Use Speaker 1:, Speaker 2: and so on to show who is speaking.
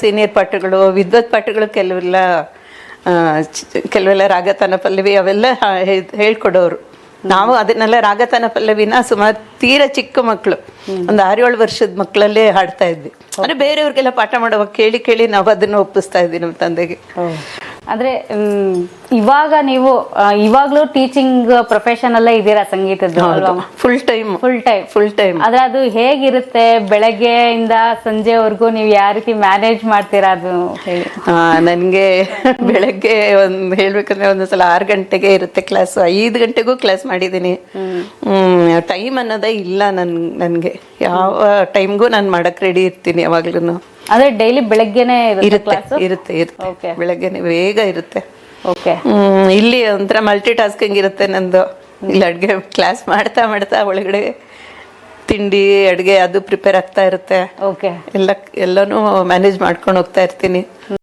Speaker 1: Senior ಪಾಠಗಳು, ವಿದ್ವತ್ ಪಾಠಗಳು ಕೆಲವೆಲ್ಲ ರಾಗತಾನ ಪಲ್ಲವಿ ಅವೆಲ್ಲ ಹೇಳ್ಕೊಡೋರು. ನಾವು ಅದನ್ನೆಲ್ಲ ರಾಗತಾನ ಪಲ್ಲವಿನ ಸುಮಾರು ತೀರಾ ಚಿಕ್ಕ ಮಕ್ಕಳು, ಒಂದು 6-7 ವರ್ಷದ ಮಕ್ಕಳಲ್ಲೇ ಹಾಡ್ತಾ ಇದ್ವಿ. ಅಂದ್ರೆ ಬೇರೆಯವ್ರಿಗೆಲ್ಲ ಪಾಠ ಮಾಡುವಾಗ ಕೇಳಿ ಕೇಳಿ ನಾವು ಅದನ್ನ ಒಪ್ಪಿಸ್ತಾ ಇದ್ವಿ ನಮ್ಮ ತಂದೆಗೆ.
Speaker 2: ಅಂದ್ರೆ ಇವಾಗ ನೀವು ಇವಾಗ್ಲೂ ಟೀಚಿಂಗ್ ಪ್ರೊಫೆಷನ್ ಅಲ್ಲೇ ಇದ್ದೀರಾ ಸಂಗೀತದ್ದು ಅಲ್ವಾ?
Speaker 1: Full time.
Speaker 2: ಆದ್ರೆ ಅದು ಹೇಗಿರುತ್ತೆ ಬೆಳಗ್ಗೆಯಿಂದ ಸಂಜೆವರೆಗೂ ನೀವು ಯಾವ ರೀತಿ ಮ್ಯಾನೇಜ್ ಮಾಡ್ತೀರಾ ಅದು ಹೇಳಿ.
Speaker 1: ನನ್ಗೆ ಬೆಳಗ್ಗೆ ಹೇಳ್ಬೇಕಂದ್ರೆ ಒಂದೊಂದ್ಸಲ 6 ಗಂಟೆಗೆ ಇರುತ್ತೆ ಕ್ಲಾಸ್, 5 ಗಂಟೆಗೂ ಕ್ಲಾಸ್ ಮಾಡಿದ್ದೀನಿ. ಟೈಮ್ ಅನ್ನೋದೇ ಇಲ್ಲ ನನ್ಗೆ. ಯಾವ ಟೈಮ್ಗೂ ನಾನು ಮಾಡಕ್ ರೆಡಿ ಇರ್ತೀನಿ ಯಾವಾಗ್ಲೂ.
Speaker 2: ಅಂದ್ರೆ ಡೈಲಿ ಬೆಳಗ್ಗೆನೆ
Speaker 1: ಇರುತ್ತೆ ಬೆಳಗ್ಗೆನೆ ಬೇಗ ಇರುತ್ತೆ.
Speaker 2: ಓಕೆ.
Speaker 1: ಇಲ್ಲಿ ಒಂಥರ ಮಲ್ಟಿ ಟಾಸ್ಕಿಂಗ್ ಇರುತ್ತೆ ನಂದು. ಇಲ್ಲಿ ಅಡ್ಗೆ ಕ್ಲಾಸ್ ಮಾಡ್ತಾ ಒಳಗಡೆ ತಿಂಡಿ ಅಡ್ಗೆ ಅದು ಪ್ರಿಪೇರ್ ಆಗ್ತಾ ಇರುತ್ತೆ.
Speaker 2: ಓಕೆ.
Speaker 1: ಎಲ್ಲಾನು ಮ್ಯಾನೇಜ್ ಮಾಡ್ಕೊಂಡು ಹೋಗ್ತಾ ಇರ್ತೀನಿ.